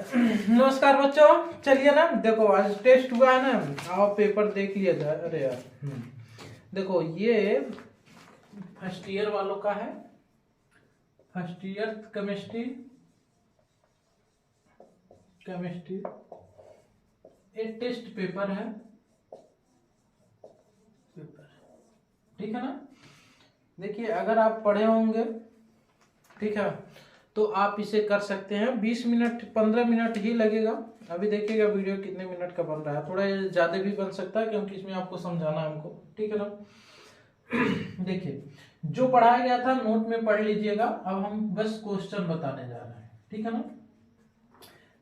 नमस्कार बच्चों, चलिए ना, देखो आज टेस्ट हुआ है ना, आओ पेपर देख लिया जाए। अरे यार देखो ये फर्स्ट ईयर वालों का है, फर्स्ट ईयर केमिस्ट्री एक टेस्ट पेपर है, ठीक है ना। देखिए अगर आप पढ़े होंगे, ठीक है, तो आप इसे कर सकते हैं। 20 मिनट 15 मिनट ही लगेगा। अभी देखिएगा वीडियो कितने मिनट का बन रहा है, थोड़ा ज्यादा भी बन सकता है क्योंकि इसमें आपको समझाना है हमको, ठीक है ना। देखिए जो पढ़ाया गया था नोट में पढ़ लीजिएगा। अब हम बस क्वेश्चन बताने जा रहे हैं, ठीक है ना।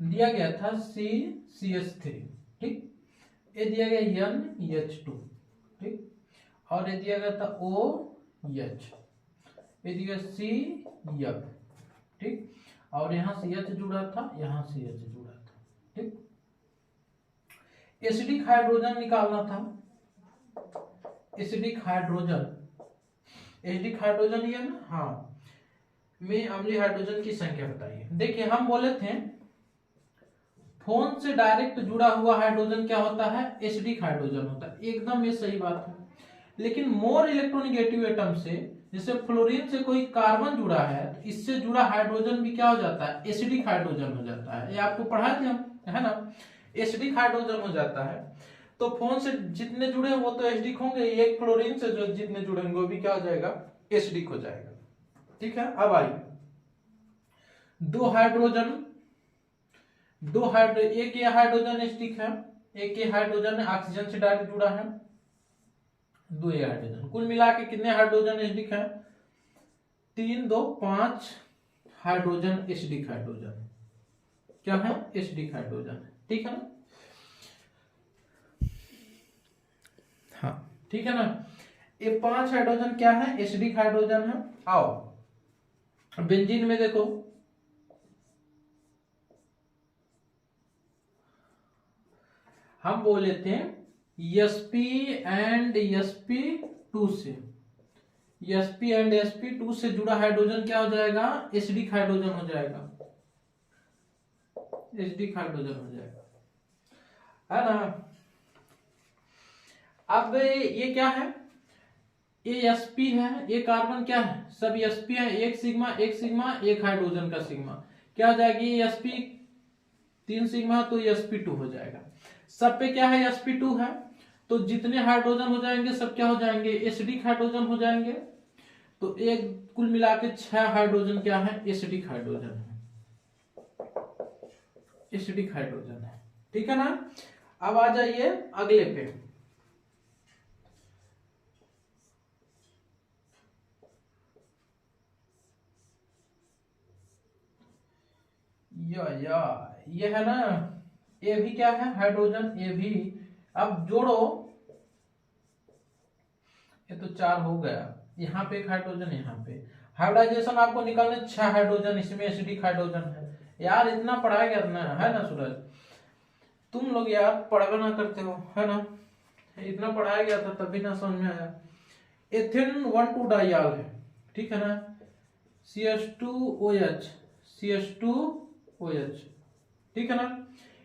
दिया गया था CCH3, ठीक, ये दिया गया NH2, ठीक, और ये दिया गया था OH, ये दिया CF, ठीक, और यहां से H जुड़ा था, यहां से H जुड़ा था, ठीक। एसिडिक हाइड्रोजन निकालना था, एसिडिक हाइड्रोजन, एसिडिक हाइड्रोजन ही है ना, हाँ, में अम्लीय हाइड्रोजन की संख्या बताइए। देखिए हम बोले थे फोन से डायरेक्ट जुड़ा हुआ हाइड्रोजन क्या होता है, एसिडिक हाइड्रोजन होता है, एकदम ये सही बात है। लेकिन मोर इलेक्ट्रोनेगेटिव एटम से, जैसे फ्लोरीन से कोई कार्बन जुड़ा है, तो इससे जुड़ा हाइड्रोजन भी क्या हो जाता है, एसिडिक हाइड्रोजन हो जाता है। ये आपको पढ़ाए थे हम, है ना, एसिडिक हाइड्रोजन हो जाता है। तो फोन से जितने जुड़े हैं वो तो एसिडिक होंगे, एक फ्लोरीन से जो जितने जुड़े होंगे वो भी क्या हो जाएगा, एसिडिक हो जाएगा, ठीक है। अब आइए दो हाइड्रोजन, एक ये हाइड्रोजन एसिडिक है, एक ये हाइड्रोजन ऑक्सीजन से डायरेक्ट जुड़ा है, दो ये हाइड्रोजन, कुल मिला के कितने हाइड्रोजन एसिडिक है, 3 2 5 हाइड्रोजन एसिडिक हाइड्रोजन, क्या है, एसिडिक हाइड्रोजन, ठीक है ना। हाँ ठीक है ना, ये 5 हाइड्रोजन क्या है, एसिडिक हाइड्रोजन है। आओ बेंजीन में देखो, हम बोले थे sp एंड sp2 से, sp एंड sp2 से जुड़ा हाइड्रोजन क्या हो जाएगा, एसिडिक हाइड्रोजन हो जाएगा, एसिडिक हाइड्रोजन हो जाएगा, है ना। अब ये क्या है, ये sp है, ये कार्बन क्या है, सब sp है, एक सिग्मा एक हाइड्रोजन का सिग्मा क्या हो जाएगी, sp 3 सिग्मा, तो sp2 हो जाएगा। सब पे क्या है, sp2 है, तो जितने हाइड्रोजन हो जाएंगे सब क्या हो जाएंगे, एसिडिक हाइड्रोजन हो जाएंगे। तो एक कुल मिला के 6 हाइड्रोजन क्या है, एसिडिक हाइड्रोजन है, एसिडिक हाइड्रोजन है, ठीक है ना। अब आ जाइए अगले पे, ये है ना, ये भी क्या है, हाइड्रोजन, ये भी। अब जोड़ो, ये तो 4 हो गया, यहाँ पे एक हाइड्रोजन, यहाँ पे हाइब्रिडाइजेशन आपको निकालने, 6 हाइड्रोजन, इसमें एसिडिक हाइड्रोजन है। यार इतना पढ़ाया गया ना, है ना सूरज, तुम लोग यार पढ़ावे ना करते हो, है ना, इतना पढ़ाया गया था तब भी ना समझ में आया। एथेन 1,2 डाइयाल है, ठीक है ना, CH2OH, CH2OH, ठीक है ना।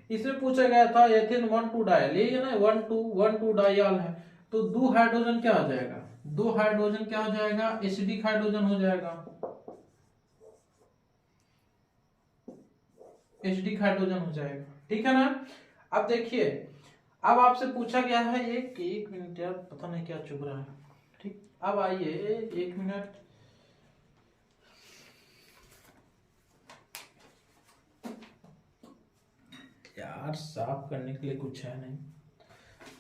इसमें पूछा गया था एथेन 1,2 डाइयाल, ये ना 1,2 डाइयाल है, तो 2 हाइड्रोजन क्या हो जाएगा, 2 हाइड्रोजन क्या हो जाएगा, एसिडिक हाइड्रोजन हो जाएगा, एसिडिक हाइड्रोजन हो जाएगा, ठीक है ना। अब देखिए, अब आपसे पूछा गया है, एक मिनट यार, पता नहीं क्या चुभ रहा है, ठीक। अब आइए 1 मिनट, यार साफ करने के लिए कुछ है नहीं,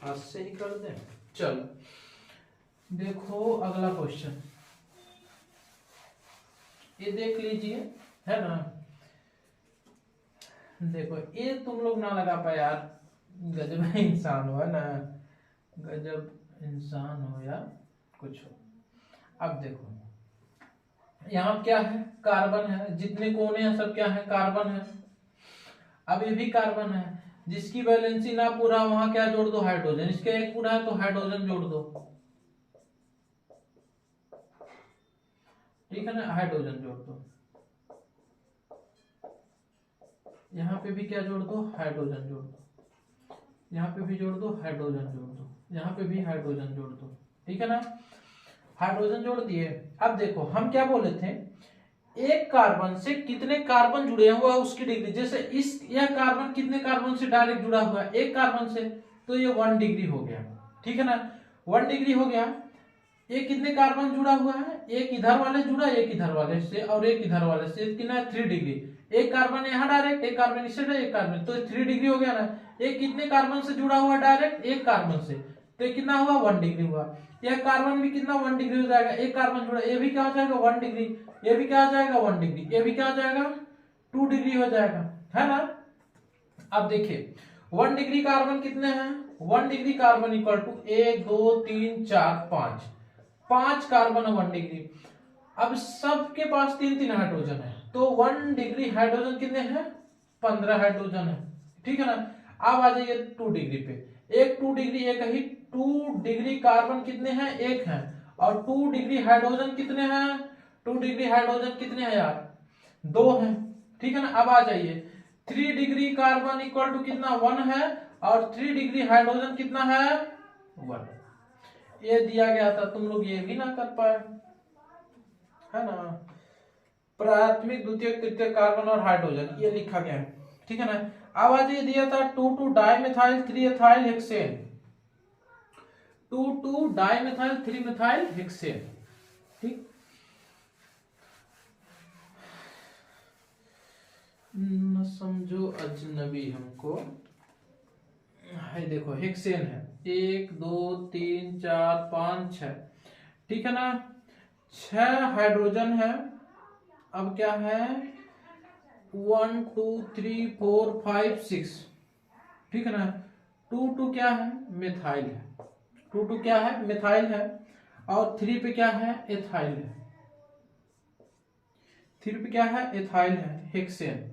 आज से ही कर दें। चलो देखो अगला क्वेश्चन, ये देख लीजिए, है ना। देखो ये तुम लोग ना लगा पाए यार, गजब इंसान हो, है ना, गजब इंसान हो या कुछ हो। अब देखो यहाँ क्या है, कार्बन है, जितने कोने हैं सब क्या है, कार्बन है। अब ये भी कार्बन है, जिसकी वैलेंसी ना पूरा, वहां क्या जोड़ दो, हाइड्रोजन, इसके एक पूरा है तो हाइड्रोजन जोड़ दो, ठीक है ना, हाइड्रोजन जोड़ दो। यहाँ पे भी क्या जोड़ दो, हाइड्रोजन जोड़ दो, यहाँ पे भी जोड़ दो, हाइड्रोजन जोड़ दो, यहाँ पे भी हाइड्रोजन जोड़ दो, ठीक है ना। हाइड्रोजन जोड़ दिए। अब देखो हम क्या बोले थे, एक कार्बन से कितने कार्बन जुड़े हुआ है उसकी डिग्री। जैसे इस यह कार्बन कितने कार्बन से डायरेक्ट जुड़ा हुआ है, एक कार्बन से, तो ये 1 डिग्री हो गया, ठीक है ना, 1 डिग्री हो गया। ये कितने कार्बन जुड़ा हुआ है, एक इधर वाले जुड़ा, एक इधर वाले से और एक इधर वाले से, कितना 3 डिग्री। एक कार्बन यहाँ डायरेक्ट, एक कार्बन इससे, एक कार्बन, तो 3 डिग्री हो गया ना। एक कितने कार्बन से जुड़ा हुआ डायरेक्ट, एक कार्बन से, तो ये कितना हुआ, 1 डिग्री हुआ। यह कार्बन भी कितना 1 डिग्री हो जाएगा, एक कार्बन जुड़ा, ये भी क्या हो जाएगा 1 डिग्री, ये भी क्या हो जाएगा 1 डिग्री, ये भी क्या हो जाएगा 2 डिग्री हो जाएगा, है ना। अब देखिए 1 डिग्री कार्बन कितने हैं, 1 degree carbon equal to 1 2 3 4 5, 5 carbon है 1 डिग्री। अब सबके पास 3 3 हाइड्रोजन है, तो 1 डिग्री हाइड्रोजन कितने हैं, 15 हाइड्रोजन है, ठीक है ना। अब आ जाइए 2 डिग्री पे, एक 2 डिग्री, एक ही 2 डिग्री कार्बन कितने हैं, एक है, और 2 डिग्री हाइड्रोजन कितने हैं, 2 डिग्री हाइड्रोजन कितने हैं यार, 2 हैं, ठीक है ना। अब आ जाइए 3 डिग्री कार्बन इक्वल टू कितना 1 है, और 3 डिग्री हाइड्रोजन कितना है 1। ये दिया गया था, तुम लोग ये भी ना कर पाए, है ना। प्राथमिक द्वितीयक तृतीयक कार्बन और हाइड्रोजन ये लिखा गया है, ठीक है ना। अब आज ये दिया था 2 dimethyl 3 ethyl hexane, 2 dimethyl 3 methyl hexane, ठीक। न समझो अजनबी हमको, है देखो हेक्सेन है, 1 2 3 4 5 6, ठीक है ना, 6 हाइड्रोजन है। अब क्या है 1 2 3 4 5 6, ठीक है ना। 2 क्या है, मिथाइल है, 2 क्या है, मिथाइल है, और 3 पे क्या है, एथाइल है, 3 पे क्या है, एथाइल है, हेक्सेन।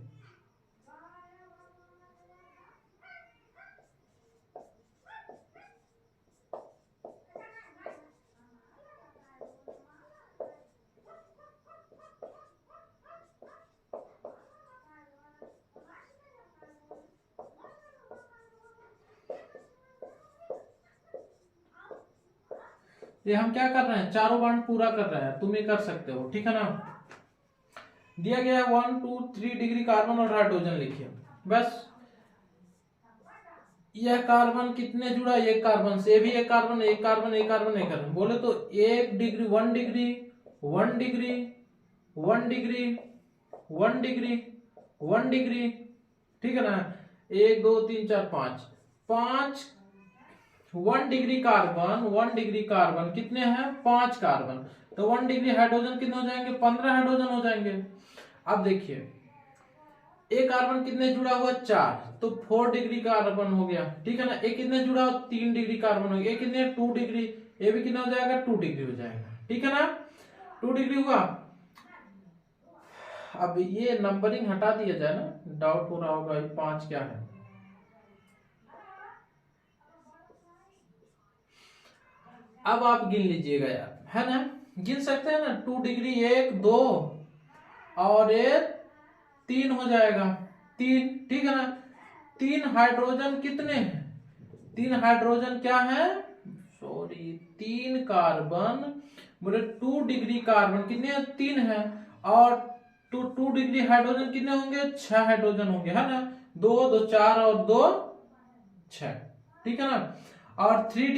ये हम क्या कर रहे हैं, चारों बांड पूरा कर रहे हैं, तुम ये कर सकते हो, ठीक है ना। दिया गया है 1 2 3 डिग्री कार्बन और हाइड्रोजन लिखिए बस। यह कार्बन कितने जुड़ा, एक कार्बन से, भी एक कार्बन, एक कार्बन, एक कार्बन, एक कार्बन, बोले तो 1 degree 1 degree 1 degree 1 degree 1 degree 1 degree, ठीक है ना। 1 2 3 4 5, 5 1 डिग्री कार्बन, 1 डिग्री कार्बन कितने हैं, 5 कार्बन, तो 1 डिग्री हाइड्रोजन कितने हो जाएंगे, 15 हाइड्रोजन हो जाएंगे। अब देखिए एक कार्बन कितने जुड़ा हुआ, 4, तो 4 डिग्री कार्बन हो गया, ठीक है ना। एक कितने जुड़ा हुआ, 3 डिग्री कार्बन हो गया, एक कितने 2 डिग्री, ये भी कितना हो जाएगा 2 डिग्री हो जाएगा, ठीक है ना, 2 डिग्री हुआ। अब ये नंबरिंग हटा दिया जाए ना, डाउट हो रहा होगा 5 क्या है। अब आप गिन लीजिएगा यार, है ना, गिन सकते हैं ना, 2 डिग्री 1 2 और ये 3 हो जाएगा, 3, ठीक है ना। 3 हाइड्रोजन कितने हैं, 3 हाइड्रोजन क्या है, सॉरी 3 कार्बन, बोले 2 डिग्री कार्बन कितने हैं, 3 है, और 2 डिग्री हाइड्रोजन कितने होंगे, 6 हाइड्रोजन होंगे, है ना। 2 2 4 और 2 6, ठीक है ना। और 3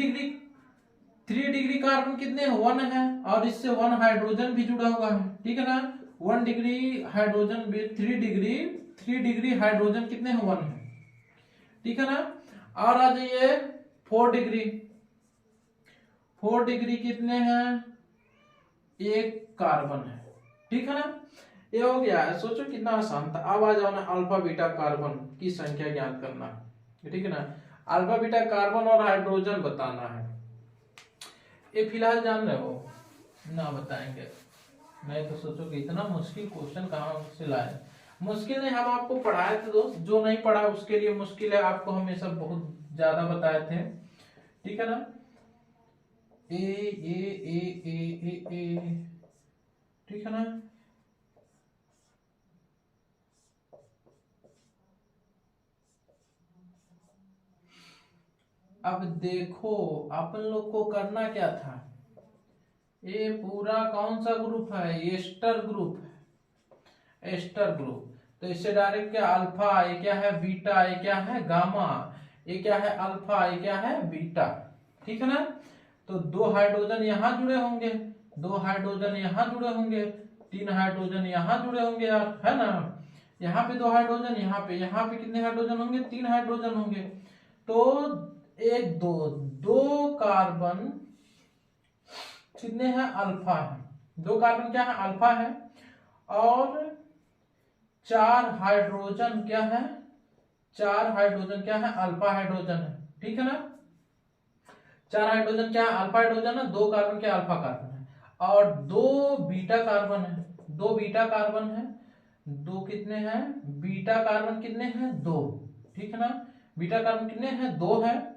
डिग्री कार्बन कितने 1 है, और इससे 1 हाइड्रोजन भी जुड़ा हुआ है, ठीक है ना। 1 डिग्री हाइड्रोजन भी 3 डिग्री हाइड्रोजन कितने हैं 1 है, ठीक है ना। और आ जाइए 4 डिग्री, 4 डिग्री कितने हैं, 1 कार्बन है, ठीक है ना। ये हो गया है, सोचो कितना आसान था। अब आ जाओ ना अल्फा बीटा कार्बन की संख्या ज्ञात करना, ठीक है ना। अल्फा बीटा कार्बन और हाइड्रोजन बताना है। ये फिलहाल जान रहे हो ना, बताएंगे नहीं तो सोचो कि इतना मुश्किल क्वेश्चन कहाँ से लाए। मुश्किल नहीं, हम आपको पढ़ाए थे दोस्त, जो नहीं पढ़ा उसके लिए मुश्किल है, आपको हम ये सब बहुत ज्यादा बताए थे, ठीक है ना। ए ए ए ए ए ए, ठीक है ना। अब देखो अपन लोग को करना क्या था, ये पूरा कौन सा ग्रुप है, एस्टर ग्रुप है, एस्टर ग्रुप। तो इससे डायरेक्ट क्या अल्फा, ये क्या है बीटा, ये क्या है गामा, ये क्या है अल्फा, ये क्या है बीटा, ठीक है ना। तो 2 हाइड्रोजन यहाँ जुड़े होंगे, 2 हाइड्रोजन यहाँ जुड़े होंगे, 3 हाइड्रोजन यहाँ जुड़े होंगे यार, है ना। यहाँ पे 2 हाइड्रोजन, यहाँ पे कितने हाइड्रोजन होंगे, 3 हाइड्रोजन होंगे। तो 1 2 2 कार्बन कितने हैं, अल्फा है, 2 कार्बन क्या है अल्फा है, और 4 हाइड्रोजन क्या है, 4 हाइड्रोजन क्या है अल्फा हाइड्रोजन है, ठीक है ना। 4 हाइड्रोजन क्या है अल्फा हाइड्रोजन है, 2 कार्बन क्या अल्फा कार्बन है, और 2 बीटा कार्बन है, 2 बीटा कार्बन है, 2 कितने हैं बीटा कार्बन कितने हैं 2, ठीक है ना। बीटा कार्बन कितने हैं 2 है,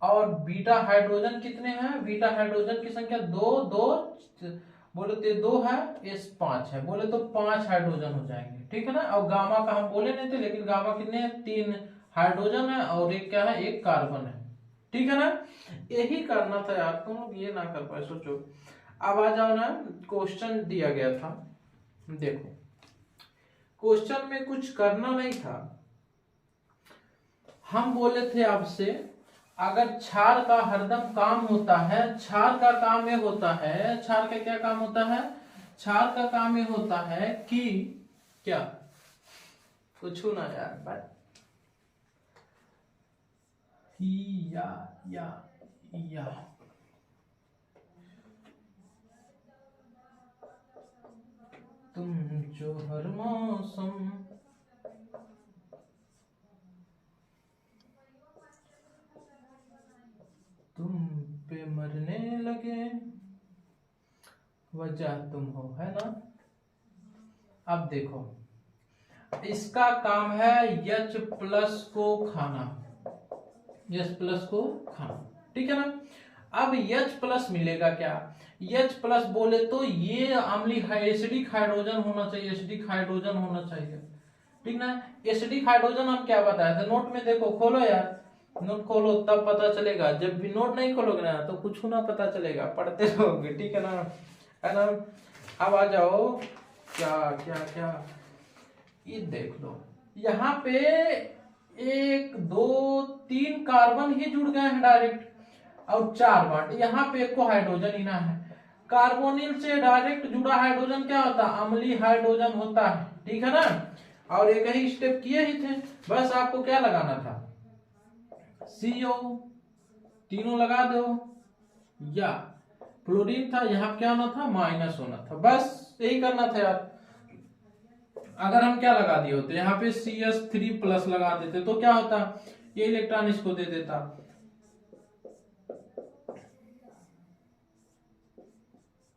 और बीटा हाइड्रोजन कितने हैं, बीटा हाइड्रोजन की संख्या 2 2 बोले तो 2 है, एस 5 है, बोले तो 5 हाइड्रोजन हो जाएंगे, ठीक है ना। और गामा का हम बोले नहीं थे, लेकिन गामा कितने हैं 3 हाइड्रोजन है, और एक क्या है 1 कार्बन है, ठीक है ना। यही करना था यार, तुम लोग ये ना कर पाए, सोचो। अब आ जाओ ना, क्वेश्चन दिया गया था, देखो क्वेश्चन में कुछ करना नहीं था, हम बोले थे आपसे अगर क्षार का हरदम काम होता है, क्षार का काम ये होता है, क्षार का क्या काम होता है, क्षार का काम ये होता है कि क्या, कुछ ना यार बात, या तुम जो हर मौसम तुम पे मरने लगे, वजह तुम हो, है ना। अब देखो इसका काम है H प्लस को खाना, H प्लस को खाना, ठीक है ना। अब H प्लस मिलेगा क्या, H प्लस बोले तो ये अम्लीय एसिडिक हाइड्रोजन होना चाहिए, एसिडिक हाइड्रोजन होना चाहिए, ठीक ना। एसिडिक हाइड्रोजन हम क्या बताया था, नोट में देखो, खोलो यार, नोट खोलो तब पता चलेगा, जब भी नोट नहीं खोलोगे ना तो कुछ ना पता चलेगा, पढ़ते रहोगे, ठीक है ना, है ना। अब आ जाओ क्या क्या क्या, ये देख लो यहाँ पे 1 2 3 कार्बन ही जुड़ गए हैं डायरेक्ट, और 4 बॉन्ड, यहाँ पे एक को हाइड्रोजन ही ना है। कार्बोनिल से डायरेक्ट जुड़ा हाइड्रोजन क्या होता है, अम्लीय हाइड्रोजन होता है, ठीक है ना। और एक ही स्टेप किए ही थे, बस आपको क्या लगाना था, CO तीनों लगा दो, या क्लोरीन था यहाँ क्या होना था, माइनस होना था, बस यही करना था यार। अगर हम क्या लगा दिए होते, यहाँ पे CS3 प्लस लगा देते तो क्या होता, ये इलेक्ट्रॉन इसको दे देता,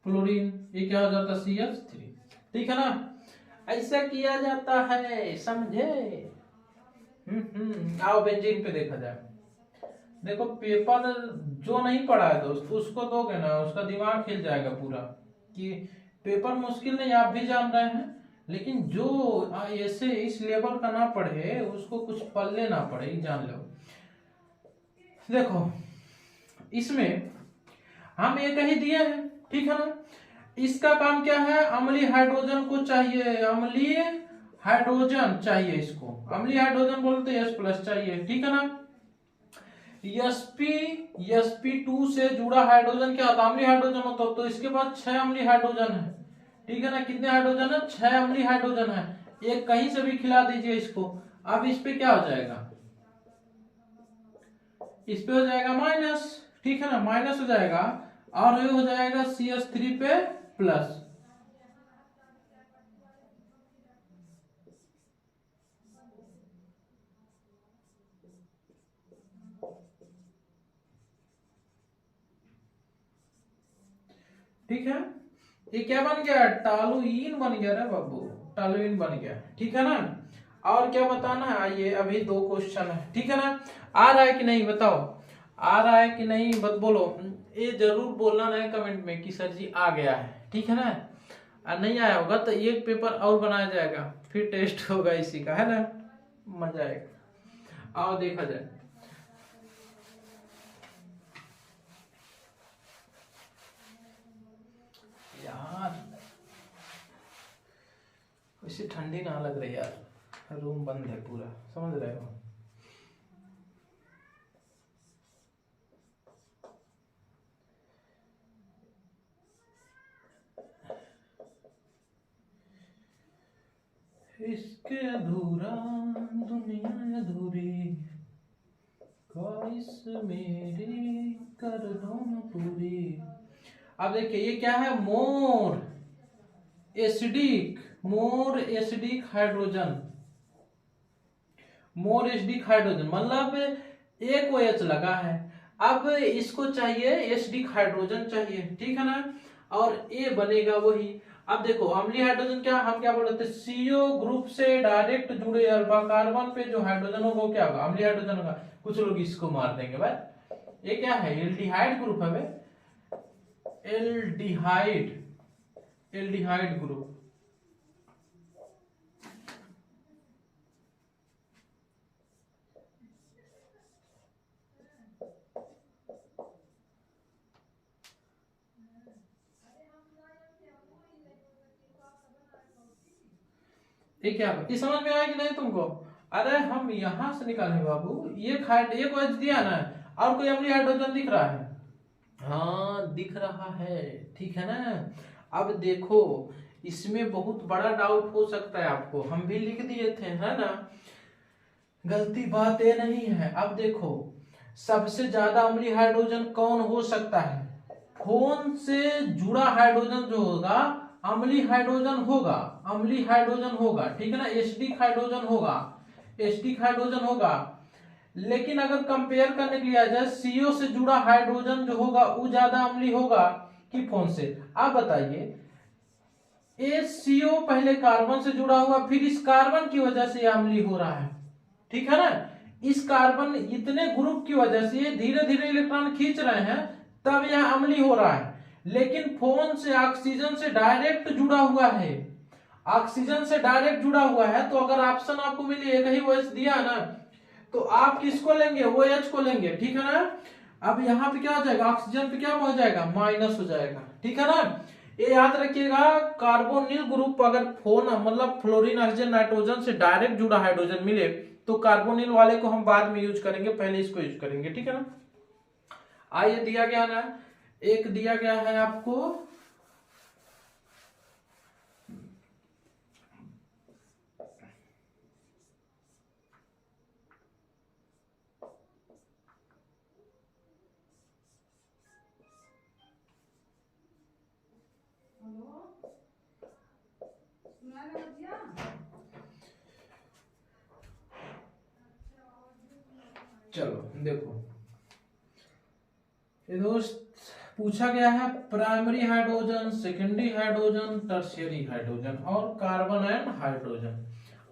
क्लोरीन, ये क्या हो जाता CS3, ठीक है ना। ऐसा किया जाता है, समझे। आओ बेंजीन पे देखा जाए, देखो पेपर जो नहीं पढ़ा है दोस्त उसको दोगे ना, उसका दिमाग हिल जाएगा पूरा, कि पेपर मुश्किल नहीं आप भी जान रहे हैं, लेकिन जो ऐसे इस लेवल का ना पढ़े उसको कुछ पल्ले ना पड़े, जान लो। देखो इसमें हम एक ही दिए हैं, ठीक है ना। इसका काम क्या है, अम्लीय हाइड्रोजन को चाहिए, अम्लीय हाइड्रोजन चाहिए, इसको अम्लीय हाइड्रोजन बोलते हैं H प्लस चाहिए, ठीक है ना। sp2 से जुड़ा हाइड्रोजन क्या होता है, अम्लीय हाइड्रोजन होता है, तो इसके पास 6 अम्लीय हाइड्रोजन है, ठीक है ना। कितने हाइड्रोजन है, 6 अम्लीय हाइड्रोजन है, एक कहीं से भी खिला दीजिए इसको, अब इस पे क्या हो जाएगा, इस पे हो जाएगा माइनस, ठीक है ना, माइनस हो जाएगा, और ये हो जाएगा CS3 पे प्लस, ठीक है। ये क्या बन गया, टॉलुइन बन गया रे बाबू, टॉलुइन बन गया, ठीक है ना। और क्या बताना है, आइए अभी 2 क्वेश्चन है, ठीक है ना। आ रहा है कि नहीं बताओ, आ रहा है कि नहीं बत बोलो, ये जरूर बोलना है कमेंट में कि सर जी आ गया है, ठीक है ना। नहीं आया होगा तो एक पेपर और बनाया जाएगा, फिर टेस्ट होगा इसी का, है ना, मजा आएगा। आओ देखा जाए, इसे ठंडी ना लग रही यार, रूम बंद है पूरा, समझ रहे हो। इसके अधूरा दुनिया अधूरी, ख्वाहिश मेरी कर दो न पूरी। अब देखिए ये क्या है, more acidic hydrogen, more acidic hydrogen मतलब एक OH लगा है। अब इसको चाहिए एसिडिक हाइड्रोजन चाहिए, ठीक है ना, और ए बनेगा वही। अब देखो अम्लीय हाइड्रोजन क्या, हम क्या बोल रहे थे, CO ग्रुप से डायरेक्ट जुड़े अल्फा कार्बन पे जो हाइड्रोजन होगा वो क्या होगा, अम्लीय हाइड्रोजन होगा। कुछ लोग इसको मार देंगे भाई, ये क्या है, एल्डिहाइड ग्रुप है भाई, एल्डिहाइड ग्रुप। ये क्या है, ये समझ में आया कि नहीं तुमको। अरे हम यहां से निकाले बाबू, ये OH दिया ना, और कोई अम्लीय हाइड्रोजन दिख रहा है, हाँ दिख रहा है, ठीक है ना। अब देखो इसमें बहुत बड़ा डाउट हो सकता है आपको, हम भी लिख दिए थे, है ना, गलती बात ये नहीं है। अब देखो सबसे ज्यादा अम्लीय हाइड्रोजन कौन हो सकता है, फोन से जुड़ा हाइड्रोजन जो होगा अम्लीय हाइड्रोजन होगा, ठीक है ना, एसिडिक हाइड्रोजन होगा। लेकिन अगर कंपेयर करने के लिए आ जाए, CO से जुड़ा हाइड्रोजन जो होगा वो ज्यादा अम्लीय होगा कि फोन से। आप बताइए, ये CO पहले कार्बन से जुड़ा हुआ, फिर इस कार्बन की वजह से अम्लीय हो रहा है, ठीक है ना। इस कार्बन इतने ग्रुप की वजह से धीरे धीरे इलेक्ट्रॉन खींच रहे हैं, तब यह अम्लीय हो रहा है। लेकिन फोन से ऑक्सीजन से डायरेक्ट जुड़ा हुआ है, तो अगर ऑप्शन आपको मिले एक ही OH दिया ना, तो आप किसको लेंगे, OH को लेंगे, ठीक है ना। अब यहाँ पे क्या हो जाएगा, ऑक्सीजन पे क्या हो जाएगा, माइनस हो जाएगा, ठीक है ना। ये याद रखिएगा, कार्बोनिल ग्रुप अगर फोन मतलब फ्लोरीन ऑक्सीजन नाइट्रोजन से डायरेक्ट जुड़ा हाइड्रोजन मिले तो कार्बोनिल वाले को हम बाद में यूज करेंगे, पहले इसको यूज करेंगे, ठीक है ना। आइए दिया गया ना, एक दिया गया है आपको, चलो देखो ये दोस्त, पूछा गया है primary hydrogen, secondary hydrogen, tertiary hydrogen और कार्बन एंड हाइड्रोजन।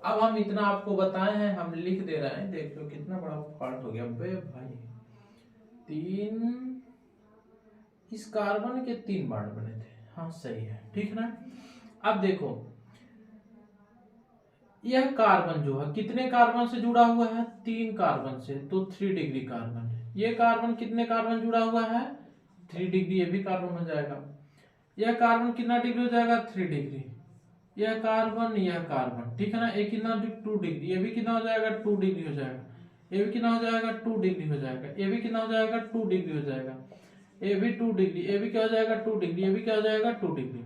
अब हम इतना आपको बताए हैं, हम लिख दे रहे हैं, देख लो कितना बड़ा पार्ट हो गया बे भाई। 3 इस कार्बन के 3 बार बने थे, हाँ सही है, ठीक है ना। अब देखो यह कार्बन जो है कितने कार्बन से जुड़ा हुआ है, 3 कार्बन से, तो 3 डिग्री कार्बन है। ये कार्बन कितने कार्बन जुड़ा हुआ है, 3 डिग्री, ये भी कार्बन हो जाएगा। यह कार्बन कितना डिग्री हो जाएगा, 3 डिग्री। यह कार्बन, ठीक है ना, ये कितना 2 डिग्री, ये भी कितना हो जाएगा, 2 डिग्री हो जाएगा। ये भी कितना हो जाएगा, 2 डिग्री हो जाएगा। ये भी कितना हो जाएगा, 2 डिग्री हो जाएगा। ये भी 2 डिग्री, ये भी क्या हो जाएगा, 2 डिग्री, ये भी क्या हो जाएगा, 2 डिग्री।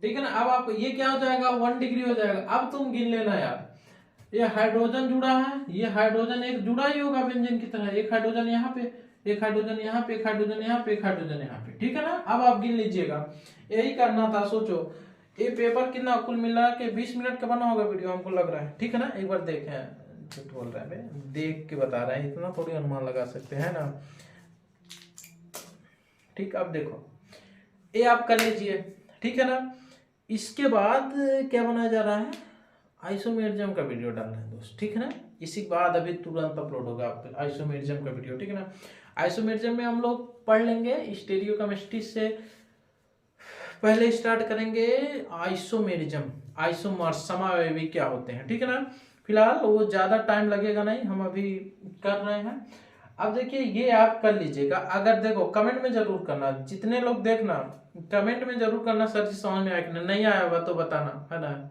ठीक है ना। अब आप ये क्या हो जाएगा, 1 डिग्री हो जाएगा। अब तुम गिन लेना यार, ये हाइड्रोजन जुड़ा है, ये हाइड्रोजन एक जुड़ा ही होगा व्यंजन की तरह, एक हाइड्रोजन यहाँ पे, एक हाइड्रोजन यहाँ पे, एक हाइड्रोजन यहाँ पे, एक हाइड्रोजन यहाँ पे, ठीक है ना। अब आप गिन लीजिएगा, यही करना था। सोचो ये पेपर कितना कुल मिला के 20 मिनट का बना होगा वीडियो, हमको लग रहा है, ठीक है ना। एक बार देखें, झूठ बोल रहा है, देख के बता रहे हैं, इतना थोड़ी अनुमान लगा सकते हैं ना, ठीक। अब देखो ये आप कर लीजिए, ठीक है ना। इसके बाद क्या बनाया जा रहा है, आइसोमेरिज्म का वीडियो डालना है दोस्त, ठीक है ना। इसी के बाद अभी तुरंत अपलोड होगा आइसोमेरिज्म का वीडियो, ठीक है ना। आइसोमेरिज्म में हम लोग पढ़ लेंगे स्टीरियोकेमिस्ट्री से, पहले स्टार्ट करेंगे आइसोमेरिज्म, आइसोमर्स समावयवी क्या होते हैं, ठीक है ना। फिलहाल वो ज्यादा टाइम लगेगा नहीं, हम अभी कर रहे हैं। अब देखिए ये आप कर लीजिएगा। अगर देखो कमेंट में जरूर करना, जितने लोग देखना कमेंट में जरूर करना सर जी समझ में आया कि नहीं, नहीं आया होगा तो बताना, है ना।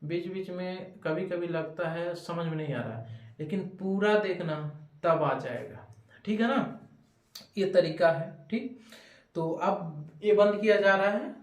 बीच बीच में कभी कभी लगता है समझ में नहीं आ रहा है, लेकिन पूरा देखना तब आ जाएगा, ठीक है ना। ये तरीका है, ठीक। तो अब ये बंद किया जा रहा है।